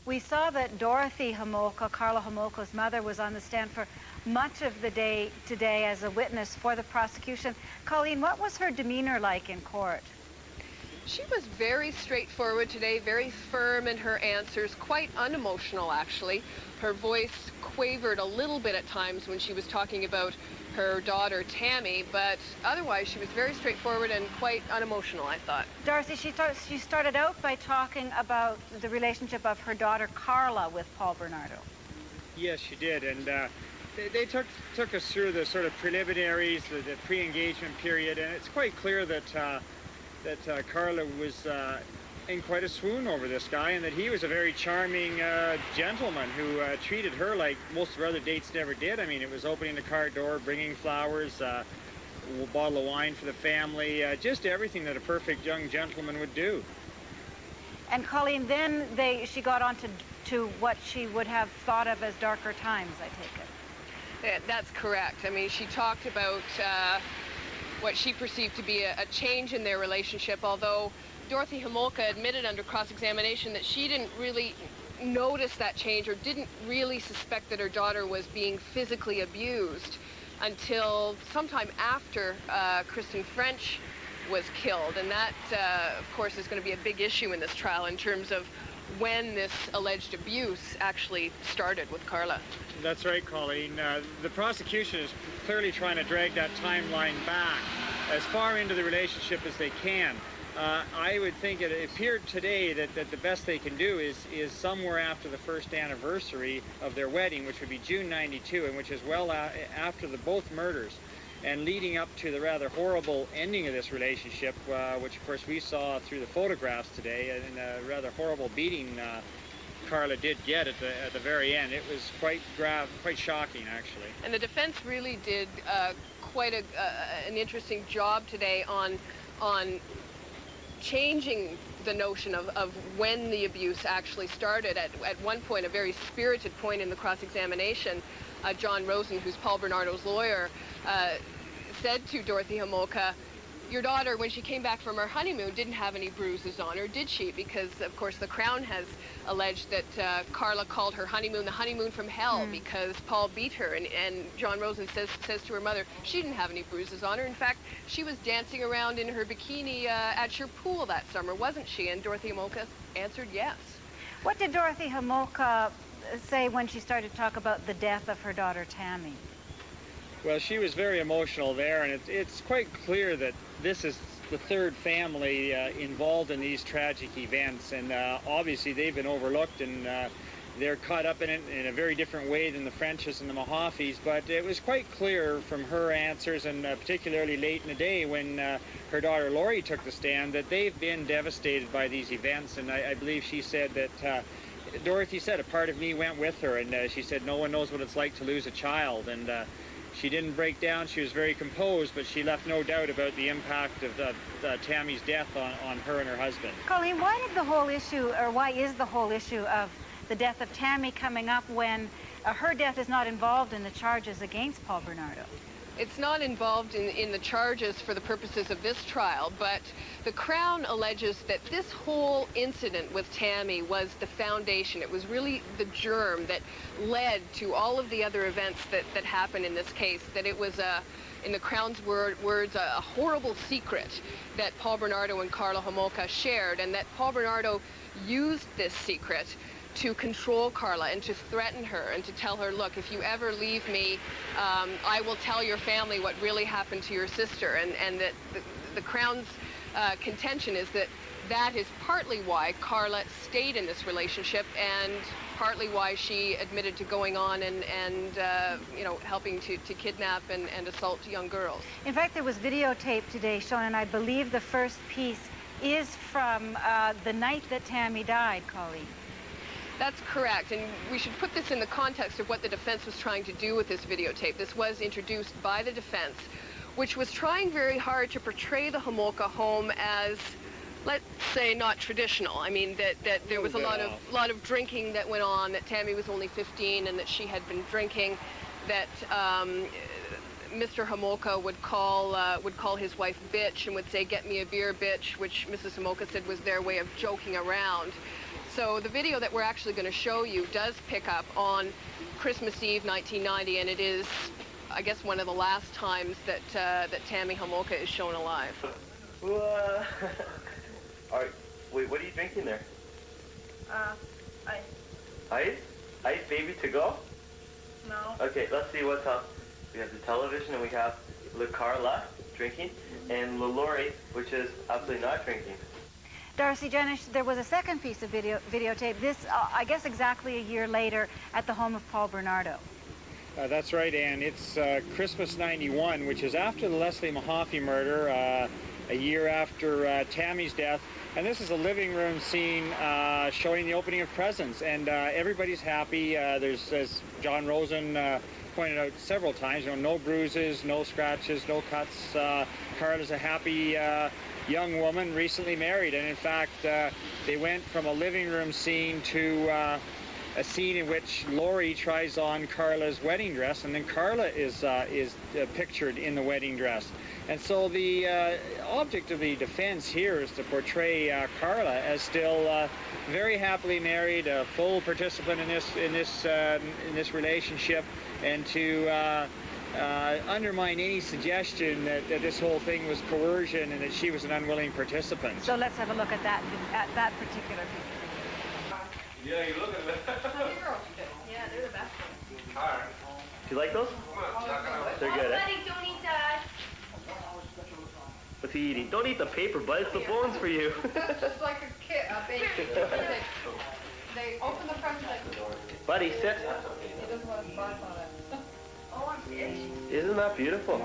We saw that Dorothy Homolka, Karla Homolka's mother, was on the stand for much of the day today as a witness for the prosecution. Colleen, what was her demeanor like in court? She was very straightforward today, very firm in her answers, quite unemotional actually. Her voice quavered a little bit at times when she was talking about her daughter Tammy, but otherwise she was very straightforward and quite unemotional, I thought. Dorothy, she started out by talking about the relationship of her daughter Karla with Paul Bernardo. Yes, she did, and they took us through the sort of preliminaries, the pre-engagement period, and it's quite clear that Karla was in quite a swoon over this guy, and that he was a very charming gentleman who treated her like most of her other dates never did. I mean, it was opening the car door, bringing flowers, a bottle of wine for the family, just everything that a perfect young gentleman would do. And Colleen, then she got on to what she would have thought of as darker times, I take it. Yeah, that's correct. I mean, she talked about what she perceived to be a change in their relationship, although Dorothy Homolka admitted under cross-examination that she didn't really notice that change or didn't really suspect that her daughter was being physically abused until sometime after Kristen French was killed. And that, of course, is going to be a big issue in this trial in terms of when this alleged abuse actually started with Karla. That's right, Colleen. The prosecution is clearly trying to drag that timeline back as far into the relationship as they can. I would think it appeared today that the best they can do is somewhere after the first anniversary of their wedding, which would be June '92, and which is well after both murders, and leading up to the rather horrible ending of this relationship, which of course we saw through the photographs today, and a rather horrible beating Karla did get at the very end. It was quite shocking, actually. And the defense really did quite an interesting job today on changing the notion of when the abuse actually started. At one point, a very spirited point in the cross-examination, John Rosen, who's Paul Bernardo's lawyer, said to Dorothy Homolka, "Your daughter, when she came back from her honeymoon, didn't have any bruises on her, did she?" Because, of course, the Crown has alleged that Karla called her honeymoon the honeymoon from hell because Paul beat her. And John Rosen says to her mother, she didn't have any bruises on her. In fact, she was dancing around in her bikini at your pool that summer, wasn't she? And Dorothy Homolka answered yes. What did Dorothy Homolka say when she started to talk about the death of her daughter Tammy? Well, she was very emotional there, and it's quite clear that this is the third family involved in these tragic events, and obviously they've been overlooked, and they're caught up in it in a very different way than the Frenches and the Mohafis. But it was quite clear from her answers, and particularly late in the day when her daughter Lori took the stand, that they've been devastated by these events. And I believe she said that Dorothy said a part of me went with her, and she said no one knows what it's like to lose a child. And she didn't break down. She was very composed, but she left no doubt about the impact of Tammy's death on her and her husband. Colleen, why is the whole issue of the death of Tammy coming up when her death is not involved in the charges against Paul Bernardo? It's not involved in the charges for the purposes of this trial, but the Crown alleges that this whole incident with Tammy was the foundation. It was really the germ that led to all of the other events that happened in this case, that it was in the Crown's words, a horrible secret that Paul Bernardo and Karla Homolka shared, and that Paul Bernardo used this secret to control Karla and to threaten her and to tell her, look, if you ever leave me, I will tell your family what really happened to your sister. And that the Crown's contention is that is partly why Karla stayed in this relationship, and partly why she admitted to going on and you know, helping to kidnap and assault young girls. In fact, there was videotape today shown, and I believe the first piece is from the night that Tammy died, Colleen. That's correct, and we should put this in the context of what the defense was trying to do with this videotape. This was introduced by the defense, which was trying very hard to portray the Homolka home as, let's say, not traditional. I mean, that there was a lot of drinking that went on, that Tammy was only 15 and that she had been drinking, that Mr. Homolka would call his wife bitch and would say, "Get me a beer, bitch," which Mrs. Homolka said was their way of joking around. So the video that we're actually going to show you does pick up on Christmas Eve 1990, and it is, I guess, one of the last times that that Tammy Homolka is shown alive. All right, wait, what are you drinking there? Ice. Ice? Ice, baby, to go? No. Okay, let's see what's up. We have the television, and we have Karla drinking, and Lori, which is absolutely not drinking. Darcy Jenish, there was a second piece of videotape, this, I guess, exactly a year later at the home of Paul Bernardo. That's right, Ann. It's Christmas '91, which is after the Leslie Mahaffey murder, a year after Tammy's death. And this is a living room scene showing the opening of presents. And everybody's happy. There's, as John Rosen pointed out several times, no bruises, no scratches, no cuts. Karla's a happy young woman, recently married. And in fact, they went from a living room scene to a scene in which Lori tries on Karla's wedding dress, and then Karla is pictured in the wedding dress. And so the object of the defense here is to portray Karla as still very happily married, a full participant in this relationship, and to undermine any suggestion that this whole thing was coercion and that she was an unwilling participant. So let's have a look at that particular picture. Yeah, you look at it. Yeah, they're the best ones. Do you like those? They're good, eh? Buddy, don't eat that. What's he eating? Don't eat the paper, bud. It's the bones for you. That's just like a baby. They open the front like... Buddy, sit. He doesn't want to spot on it. Oh, I'm itchy. Isn't that beautiful?